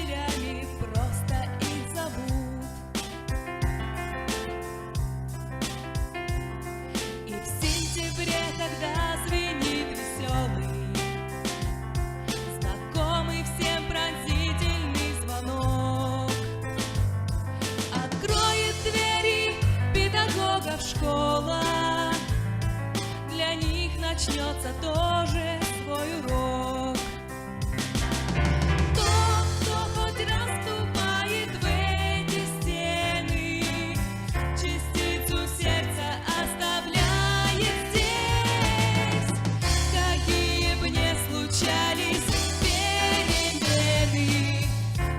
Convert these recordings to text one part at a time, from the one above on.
потеряли, просто их зовут. И в сентябре, когда звенит веселый, знакомый всем пронзительный звонок, откроет двери педагогов школа, для них начнется тоже свой урок. Тот, кто хоть раз ступает в эти стены, частицу сердца оставляет здесь. Какие б ни случались перемены,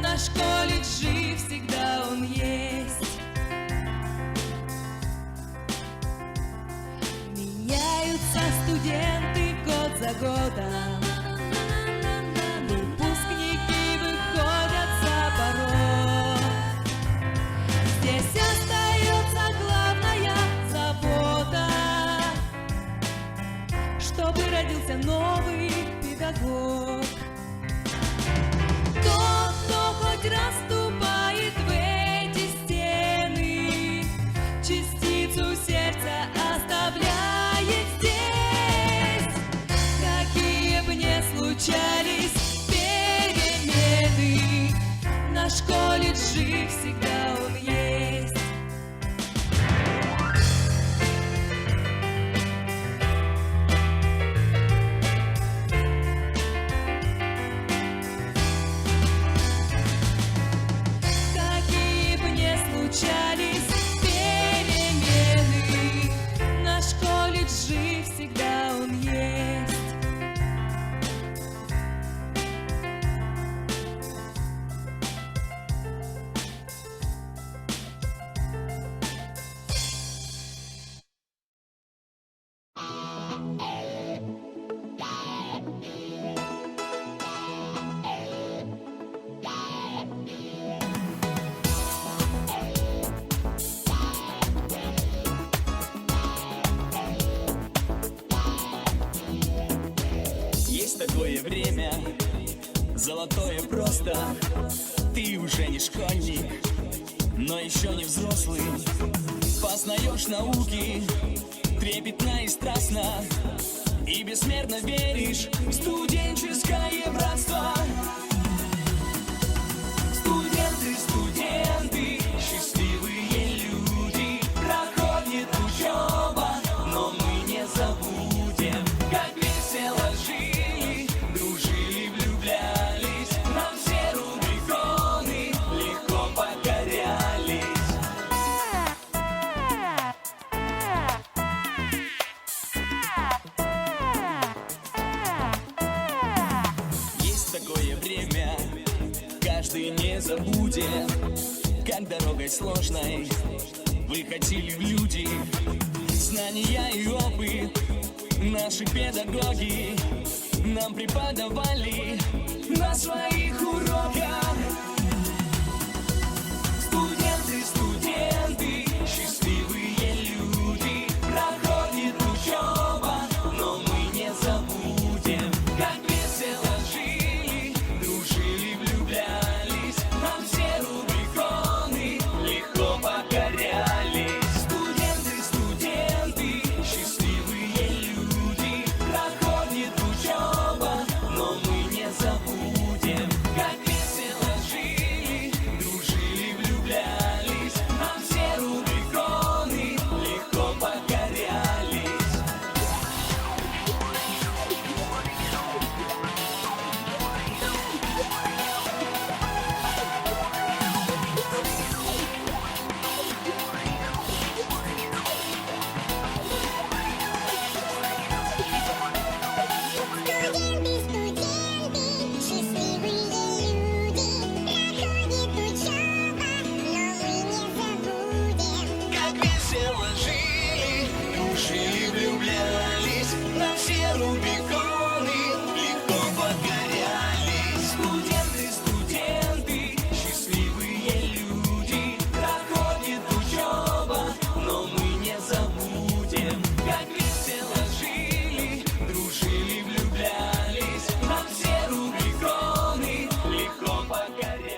наш колледж жив, всегда он есть. Меняются студенты год за годом, выпускники выходят за порог. Здесь остается главная забота, чтобы родился новый педагог. Тот, кто хоть раз ступает в эти стены, частицу сердца оставляет здесь. Какие б ни случались перемены, наш колледж жив, всегда он есть. Какие б ни случались перемены, наш колледж жив, всегда он есть. Есть такое время, золотое просто. Ты уже не школьник, но еще не взрослый. Познаешь науки трепетно и страстно, и бессмертно веришь в студенческое братство. Студенты, студенты, счастливые люди, проходит учеба, но мы не забудем, как весело жили, дружили, влюблялись, нам все рубиконы легко покорялись. Есть такое время, каждый не забудет, как дорогой сложной выходили в люди. Знания и опыт наши педагоги нам преподавали на своих уроках. Студенты, студенты, счастливые люди, проходит учеба, но мы не забудем, как весело жили, дружили, влюблялись, нам все рубиконы легко покорялись. Студенты, студенты, счастливые люди, проходит учеба, но мы не забудем, как весело жили, дружили, влюблялись, нам все рубиконы легко покорялись. Студенты, студенты, счастливые люди, проходит учеба, но мы не забудем. Как весело жили, дружили, влюблялись, на все рубиконы легко покорялись. Студенты, студенты, счастливые люди, проходит учеба, но мы не забудем, как весело жили, дружили, влюблялись, на все рубиконы легко покорялись.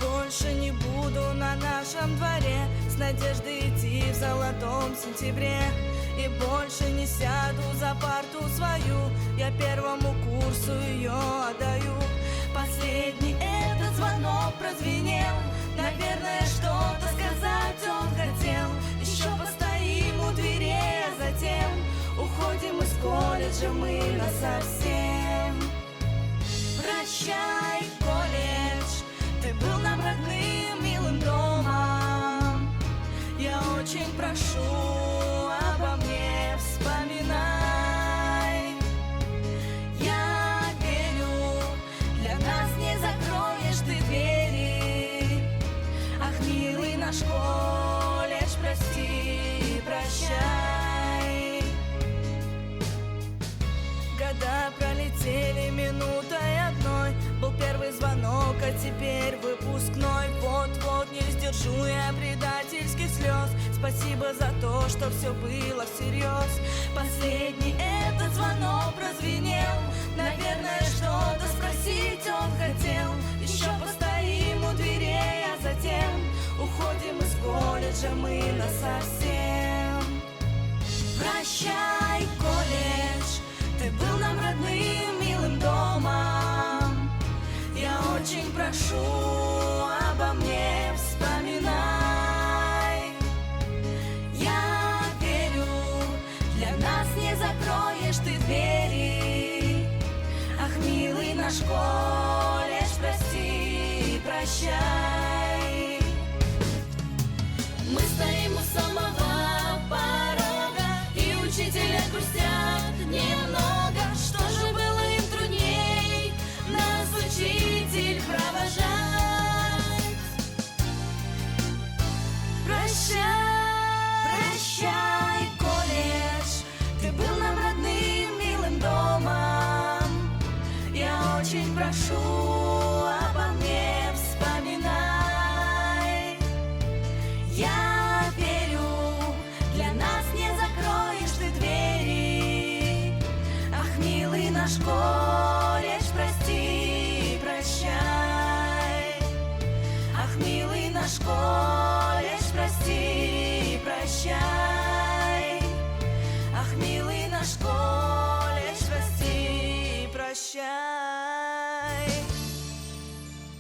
Больше не буду на нашем дворе с надеждой идти в золотом сентябре. И больше не сяду за парту свою, я первому курсу ее отдаю. Последний этот звонок прозвенел, наверное, что-то сказать он хотел. Еще постоим у дверей, а затем уходим из колледжа мы насовсем. Прощай, колледж, ты был нам родным, милым домом. Я очень прошу, обо мне вспоминай. Я верю, для нас не закроешь ты двери. Ах, милый наш колледж, прости, прощай. Года пролетели минутой одной, был первый звонок, а теперь выпускной. Вот-вот не сдержу я предательских слез. Спасибо за то, что все было всерьез. Последний этот звонок прозвенел, наверное, что-то спросить он хотел. Еще постоим у дверей, а затем уходим из колледжа мы насовсем. Прощай, колледж, ты был нам родным, милым домом. Я очень прошу, обо мне вспоминай. Я верю, для нас не закроешь ты двери. Ах, милый наш колледж, прости, прощай. Мы стоим у самого порога, и учителя грустят немного. Что же было им трудней нас, учитель, провожать? Прощай, прощай, колледж, ты был нам родным, милым домом. Я очень прошу, обо мне вспоминай. Я верю, для нас не закроешь ты двери. Ах, милый наш колледж, прости, прощай. наш колледж, прости и прощай. Ах, милый наш колледж, прости и прощай.